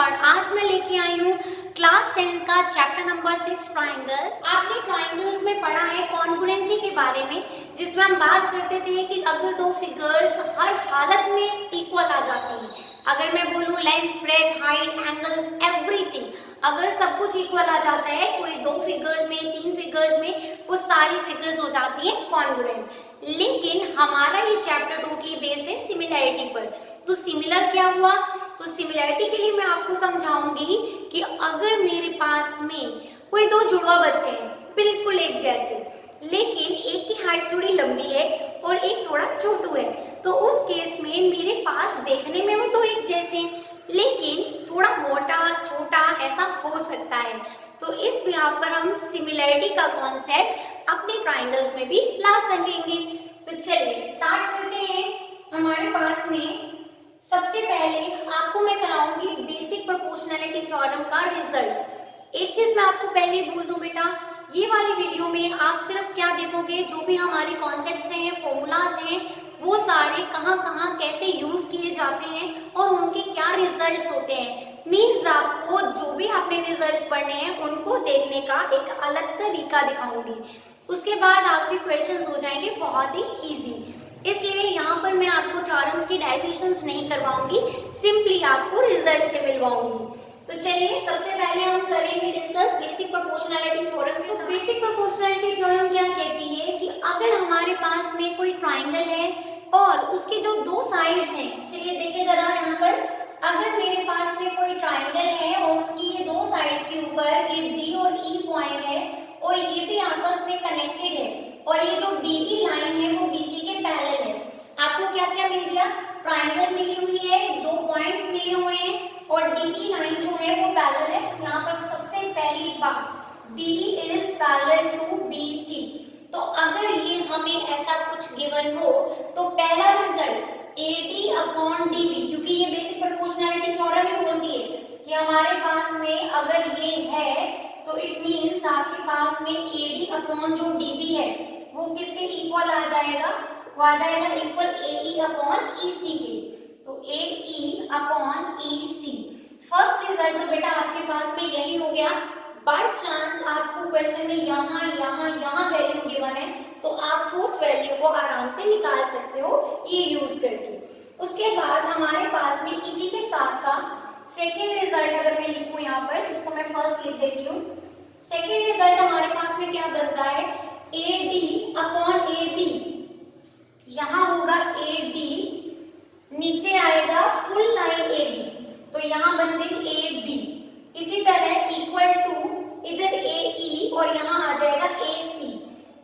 और आज मैं लेके आई हूँ क्लास 10 का चैप्टर नंबर 6 ट्राइंगल्स। आपने ट्राइंगल्स में पढ़ा है कॉन्ग्रुएंसी के बारे में, जिसमें हम बात करते थे कि अगर दो फिगर्स हर हालत में इक्वल आ जाती हैं, अगर मैं बोलूँ length, breadth, height, angles, everything, अगर सब कुछ इक्वल आ जाता है कोई दो फिगर्स में, तीन फिगर्स में, वो सारी फिगर्स हो जाती है कॉन्ग्रुएंट। लेकिन हमारा ये चैप्टर टोटली बेस्ड है सिमिलैरिटी पर। तो सिमिलर क्या हुआ? तो सिमिलैरिटी के लिए मैं आपको समझाऊंगी कि अगर मेरे पास में कोई दो जुड़वा बच्चे हैं बिल्कुल एक जैसे, लेकिन एक की हाइट थोड़ी लंबी है और एक थोड़ा छोटू है, तो उस केस में मेरे पास देखने में वो तो एक जैसे हैं, लेकिन थोड़ा मोटा छोटा ऐसा हो सकता है। तो इस बिहाफ पर हम सिमिलैरिटी का कॉन्सेप्ट अपने ट्राइंगल्स में भी ला सकेंगे। तो चलिए स्टार्ट करते हैं। हमारे पास में सबसे पहले आपको मैं कराऊंगी बेसिक प्रोपोर्शनैलिटी थ्योरम का रिजल्ट। एक चीज मैं आपको पहले बोल दूं बेटा, ये वाली वीडियो में आप सिर्फ क्या देखोगे, जो भी हमारे कॉन्सेप्ट्स हैं, फॉर्मूलाज हैं, वो सारे कहाँ कहाँ कैसे यूज किए जाते हैं और उनके क्या रिजल्ट्स होते हैं। मीन्स आपको जो भी आपने रिजल्ट्स पढ़ने हैं उनको देखने का एक अलग तरीका दिखाऊंगी। उसके बाद आपके क्वेश्चंस हो जाएंगे बहुत ही इजी। इसलिए यहाँ पर मैं आपको थ्योरम्स की डेरिवेशंस नहीं करवाऊंगी, सिंपली आपको रिजल्ट से मिलवाऊंगी। तो चलिए सबसे पहले हम करेंगे डिस्कस बेसिक प्रोपोर्शनैलिटी थ्योरम। तो बेसिक प्रोपोर्शनैलिटी थ्योरम क्या कहती है कि अगर हमारे पास में कोई ट्राइंगल है और उसके जो दो साइड्स हैं, चलिए देखिए जरा यहाँ पर, अगर मेरे पास में कोई ट्राइंगल है और उसकी ये दो साइड्स के ऊपर ये डी और ई पॉइंट है और ये भी आपस में कनेक्टेड है और ये जो डीई लाइन है वो बीसी के पैरेलल है, आपको क्या क्या मिल गया? ट्राइंगल मिली हुई है, दो पॉइंट्स मिले हुए हैं और डीई लाइन जो है वो पैरेलल है। यहाँ पर सबसे पहली बात, DE is parallel to BC. तो अगर ये हमें ऐसा कुछ गिवन हो तो पहला रिजल्ट AD अपॉन DB, क्योंकि ये बेसिक प्रोपोर्शनैलिटी थ्योरम में बोलती है कि हमारे पास में अगर ये है तो इट मीन्स आपके पास में AD अपॉन जो DB है वो किसके इक्वल आ जाएगा? वो आ जाएगा इक्वल AE अपॉन EC के। तो AE upon EC first result तो बेटा आपके पास में यही हो गया। बाय चांस आपको क्वेश्चन में यहाँ वैल्यू गिवन है तो आप फोर्थ वैल्यू को आराम से निकाल सकते हो ये यूज करके। उसके बाद हमारे पास में इसी के साथ का सेकेंड रिजल्ट अगर मैं लिखूं यहाँ पर, इसको मैं फर्स्ट लिख देती हूँ। सेकेंड रिजल्ट हमारे पास में क्या बनता है? AD अपॉन AB, यहाँ होगा AD, नीचे आएगा फुल लाइन AB, तो यहाँ बन गई AB। इसी तरह इक्वल टू इधर AE और यहाँ आ जाएगा AC,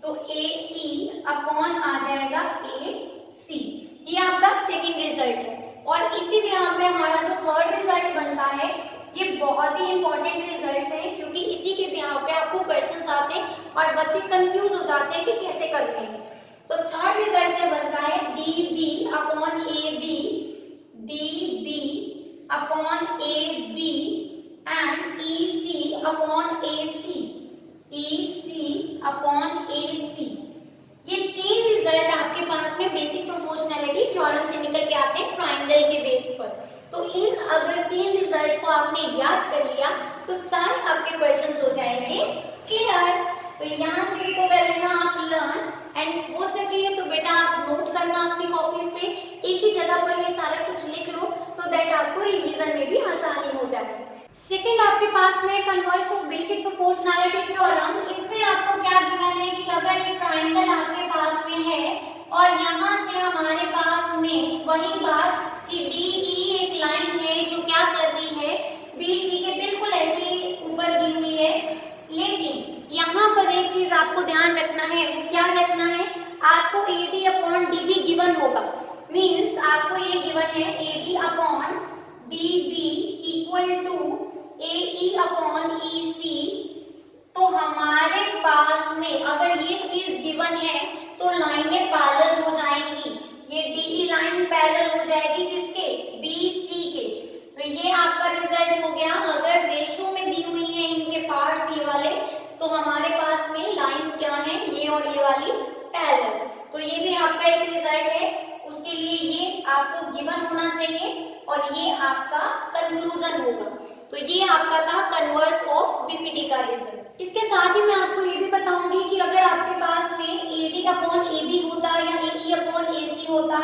तो AE अपॉन आ जाएगा AC। ये आपका सेकेंड रिजल्ट है। और इसी बिहाफ पे हमारा जो थर्ड रिजल्ट बनता है ये बहुत ही इंपॉर्टेंट रिजल्ट्स हैं, क्योंकि इसी के बिहाफ पे आपको क्वेश्चंस आते हैं और बच्चे कंफ्यूज हो जाते हैं कि कैसे करते हैं। तो थर्ड रिजल्ट क्या बनता है? DB upon AB, DB upon AB and EC upon AC, EC upon AC। ये तीन रिजल्ट आपके पास में बेसिक प्रोपोर्शनैलिटी थ्योरम से निकल के आते हैं ट्राइंगल के बेस पर। तो इन अगर तीन रिजल्ट्स को आपने याद कर लिया तो सारे आपके क्वेश्चंस हो जाएंगे क्लियर। तो यहाँ से इसको कर लेना आप लर्न, एंड हो सके तो बेटा आप नोट करना अपनी कॉपीज पे, एक ही जगह पर ये सारा कुछ लिख लो सो दैट आपको रिवीजन में भी आसानी हो जाए। सेकेंड आपके पास में converse of basic proportionality theorem. इसमें आपको क्या गिवन है कि अगर एक ट्राइंगल आपके पास में है और यहाँ से हमारे पास में वही बात कि DE एक लाइन है जो क्या कर रही है, BC के बिल्कुल ऐसे ही ऊपर दी हुई है, लेकिन यहाँ पर एक चीज आपको ध्यान रखना है। वो क्या रखना है? आपको AD अपॉन DB गिवन होगा, मीन्स आपको ये गिवन है AD upon DB equal to AE upon EC। तो हमारे पास में अगर ये चीज गिवन है तो लाइनें पैरेलल हो जाएंगी। ये DE लाइन पैरेलल हो जाएगी किसके? BC के। तो ये आपका रिजल्ट हो गया। अगर रेशो में दी हुई है इनके पार्ट्स ये वाले, तो हमारे पास में लाइंस क्या हैं? ये और ये वाली पैरेलल। तो ये भी आपका एक रिजल्ट है, उसके लिए ये आपको गिवन होना चाहिए और ये आपका कंक्लूजन होगा। तो ये आपका था कन्वर्स ऑफ बीपीटी का रिजल्ट। इसके साथ ही मैं आपको ये भी बताऊंगी कि अगर आपके पास में AD अपॉन AB होता या AE अपॉन AC होता,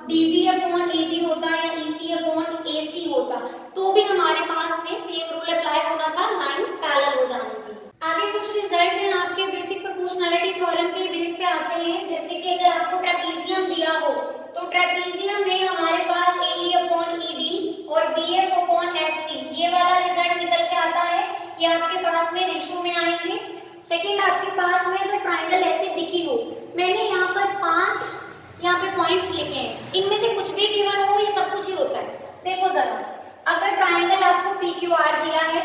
DB अपॉन AB होता या EC अपॉन AC होता, तो भी हमारे पास में सेम रूल अप्लाई होना था, लाइंस पैरेलल हो जानी थी। आगे कुछ रिजल्ट हैं आपके बेसिक प्रोपोर्शनैलिटी थ्योरम के बेस पे आते हैं, जैसे कि अगर आपको ट्रेपीजियम दिया हो तो ट्रेपीजियम में हमारे पास AE अपॉन ED और BF अपॉन FC ये वाला रिजल्ट निकल के आता है। ये आपके पास में रेशो में आएंगे। सेकंड आपके पास में अगर ट्राइंगल ऐसे दिखी हो, मैंने यहाँ पर 5 यहाँ पे पॉइंट्स लिखे हैं, इनमें से कुछ भी गिवन हो ये सब कुछ ही होता है। देखो जरा, अगर ट्राइंगल आपको PQR दिया है,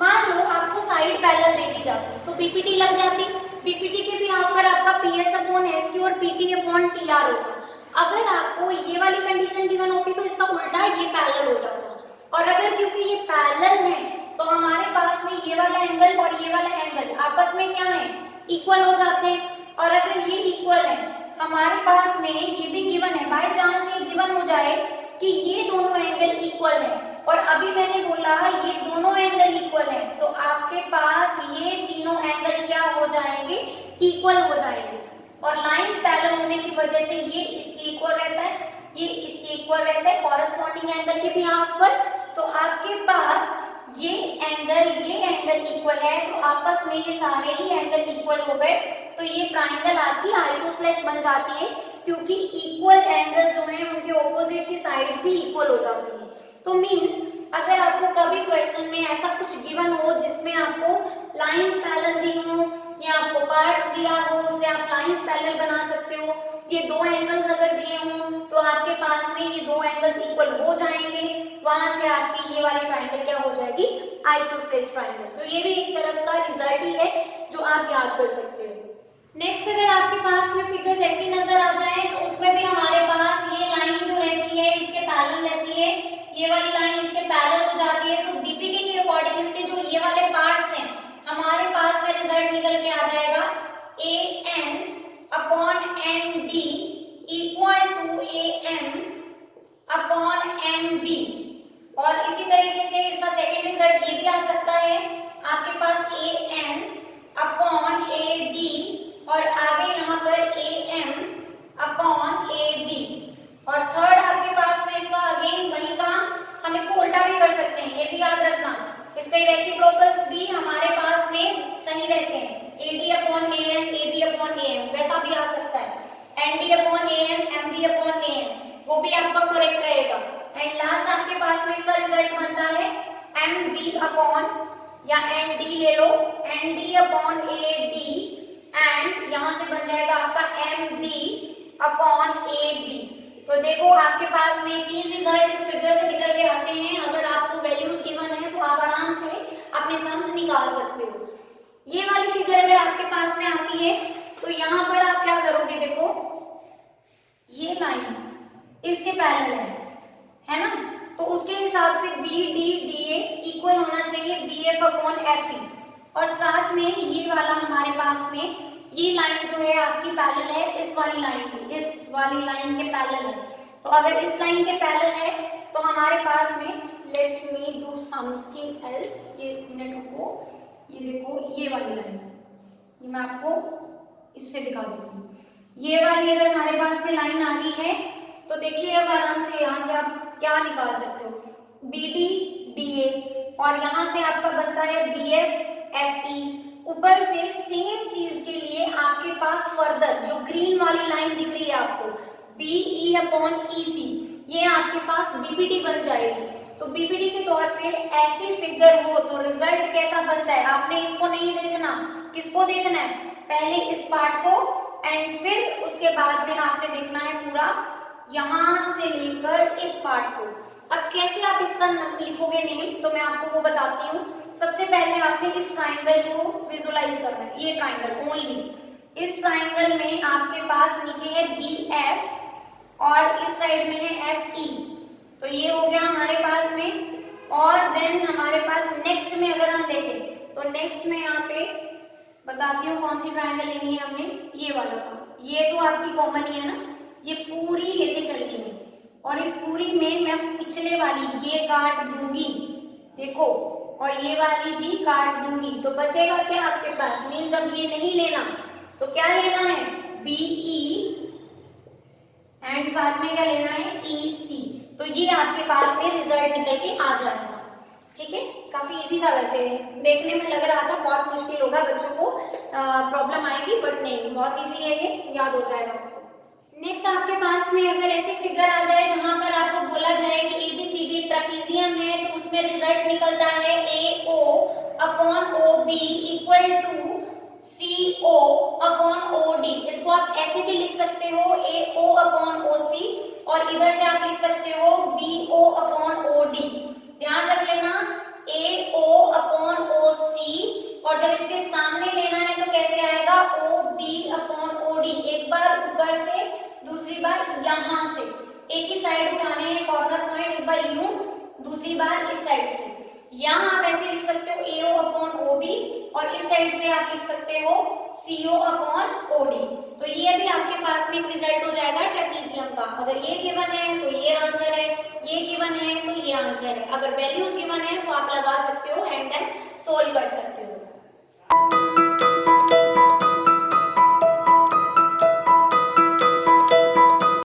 मान लो आपको साइड पैरेलल दे दी जाती तो BPT लग जाती, BPT के भी यहाँ पर आपका PS अपॉन SQ और PT अपॉन TR होता। अगर आपको ये वाली कंडीशन गिवन होती तो इसका उल्टा ये पैरेलल हो जाता, और अगर क्योंकि ये पैरेलल है तो हमारे पास में ये वाला एंगल और ये वाला एंगल आपस में क्या है, इक्वल हो जाते हैं। और अगर ये इक्वल है, हमारे पास में ये भी गिवन है, बाय चांस ये गिवन हो जाए कि ये दोनों एंगल इक्वल है और अभी मैंने बोला ये दोनों एंगल इक्वल है, तो आपके पास ये तीनों एंगल क्या हो जाएंगे, इक्वल हो जाएंगे। और लाइंस पैरेलल होने की वजह से ये इसके इक्वल रहता है, ये इसके इक्वल रहता है कॉरेस्पॉन्डिंग एंगल के बिहाफ पर। तो आपके पास ये एंगल इक्वल है, तो आपस में ये सारे ही एंगल इक्वल हो गए, तो ये ट्राइंगल आपकी आइसोसेलेस बन जाती है, क्योंकि इक्वल एंगल्स जो हैं उनके ऑपोजिट की साइड्स भी इक्वल हो जाती हैं। तो मींस अगर आपको कभी क्वेश्चन में ऐसा कुछ गिवन हो जिसमें आपको लाइंस पैरेलल दी हो या आपको पार्ट्स दिया हो, उससे आप लाइंस पैरेलल बना सकते हो, ये दो एंगल्स अगर दिए हों तो आपके पास में ये दो एंगल्स इक्वल हो जाएंगे, वहां से आपकी ये वाली ट्राइंगल क्या हो जाएगी, आइसोसेलेस ट्राइंगल। तो ये भी एक तरफ का रिजल्ट ही है जो आप याद कर सकते हो। नेक्स्ट अगर आपके पास में फिगर्स ऐसी नजर आ जाए तो उसमें भी हमारे पास ये लाइन जो रहती है इसके पैरेलल रहती है, ये वाली लाइन इसके पैरेलल हो जाती है, तो बीपीटी के अकॉर्डिंग इसके जो ये वाले पार्ट्स हैं हमारे पास में रिजल्ट निकल के आ जाएगा AN upon ND equal to AM upon MB। और इसी तरीके से इसका सेकंड रिजल्ट ये भी आ सकता है, आपके पास AN अपॉन AD और आगे यहाँ पर AM अपॉन AB। और थर्ड आपके पास में इसका अगेन वही काम, हम इसको उल्टा भी कर सकते हैं, ये भी याद रखना, इसके रेसिप्रोकल्स भी हमारे पास में सही रहते हैं, AD upon AN AB upon AM वैसा भी आ सकता है, ND upon AN MB upon AM वो भी आपका करेक्ट रहेगा। एंड लास्ट आपके पास में इसका रिजल्ट बनता है MB अपॉन या ND ले लो, ND अपॉन AD एंड यहाँ से बन जाएगा आपका MB अपॉन AB। तो देखो आपके पास में तीन रिजल्ट इस फिगर से निकल के आते हैं। अगर आपको वैल्यूज गिवन है तो आप आराम से अपने सम्स निकाल सकते हो। ये वाली फिगर अगर आपके पास में आती है तो यहाँ पर आप क्या करोगे, देखो ये लाइन इसके पैरेलल है ना, तो उसके हिसाब से BD/DA इक्वल होना चाहिए BF अपॉन FE। और साथ में ये वाला हमारे पास में ये लाइन जो है आपकी पैरेलल है इस वाली लाइन की, इस वाली लाइन के पैरेलल है। तो अगर इस लाइन के पैरेलल है तो हमारे पास में let me do something else, ये मिनट रुको, ये देखो ये वाली लाइन, ये मैं आपको इससे दिखा देती हूँ। ये वाली अगर हमारे पास में लाइन आ रही है तो देखिए अब आराम से यहाँ से आप क्या निकाल सकते हो, BD/DA और यहाँ से आपका बनता है BF/FE। ऊपर से सेम चीज के लिए आपके पास फर्दर जो ग्रीन वाली लाइन दिख रही है आपको BE अपॉन EC, ये आपके पास BPT बन जाएगी। तो BPT के तौर पे ऐसी फिगर हो तो रिजल्ट कैसा बनता है, आपने इसको नहीं देखना, किसको देखना है, पहले इस पार्ट को एंड फिर उसके बाद में आपने देखना है पूरा यहाँ से लेकर इस पार्ट को। अब कैसे आप इसका लिखोगे नेम तो मैं आपको वो बताती हूँ। सबसे पहले आपने इस ट्राइंगल को विजुअलाइज करना है, ये ट्राइंगल ओनली। इस ट्राइंगल में आपके पास नीचे है BF और इस साइड में है FE, तो ये हो गया हमारे पास में। और देन हमारे पास नेक्स्ट में अगर हम देखें तो नेक्स्ट में यहाँ पे बताती हूँ कौन सी ट्राइंगल लेनी है हमने, ये वाला का, ये तो आपकी कॉमन ही है ना, ये पूरी लेके चलनी है। और इस पूरी में मैं पिछले वाली ये काट दूंगी, देखो और ये वाली भी काट दूंगी, तो बचेगा क्या आपके पास, मीन्स अब ये नहीं लेना, तो क्या लेना है, BE एंड साथ में क्या लेना है, EC। तो ये आपके पास में रिजल्ट निकल के आ जाएगा। ठीक है, काफी इजी था, वैसे देखने में लग रहा था बहुत मुश्किल होगा, बच्चों को प्रॉब्लम आएगी, बट नहीं, बहुत इजी है, ये याद हो जाएगा आपको। नेक्स्ट आपके पास में अगर ऐसे फिगर आ जाए जहां पर आपको बोला जाए कि ABCD ट्रेपेजियम है, तो उसमें रिजल्ट निकलता है AO upon OB equal to CO upon OD। इसको आप ऐसे भी लिख सकते हो AO अपॉन OC, और इधर से आप लिख सकते हो BO अपॉन OD। ध्यान रख लेना, AO अपॉन OC, और जब इसके सामने लेना है तो कैसे आएगा, OB अपॉन OD। एक बार ऊपर से, दूसरी बार यहाँ से, एक ही साइड उठाने हैं कॉर्नर पॉइंट, एक बार यूं, दूसरी बार इस साइड से। यहाँ आप ऐसे लिख सकते हो AO अपॉन OB, और इस साइड से आप लिख सकते हो CO अपॉन OD। तो ये अभी आपके पास में एक रिजल्ट हो जाएगा ट्रेपेजियम का। अगर ये गिवन है तो ये आंसर है, ये गिवन है तो ये आंसर है। अगर वैल्यूज गिवन है तो आप लगा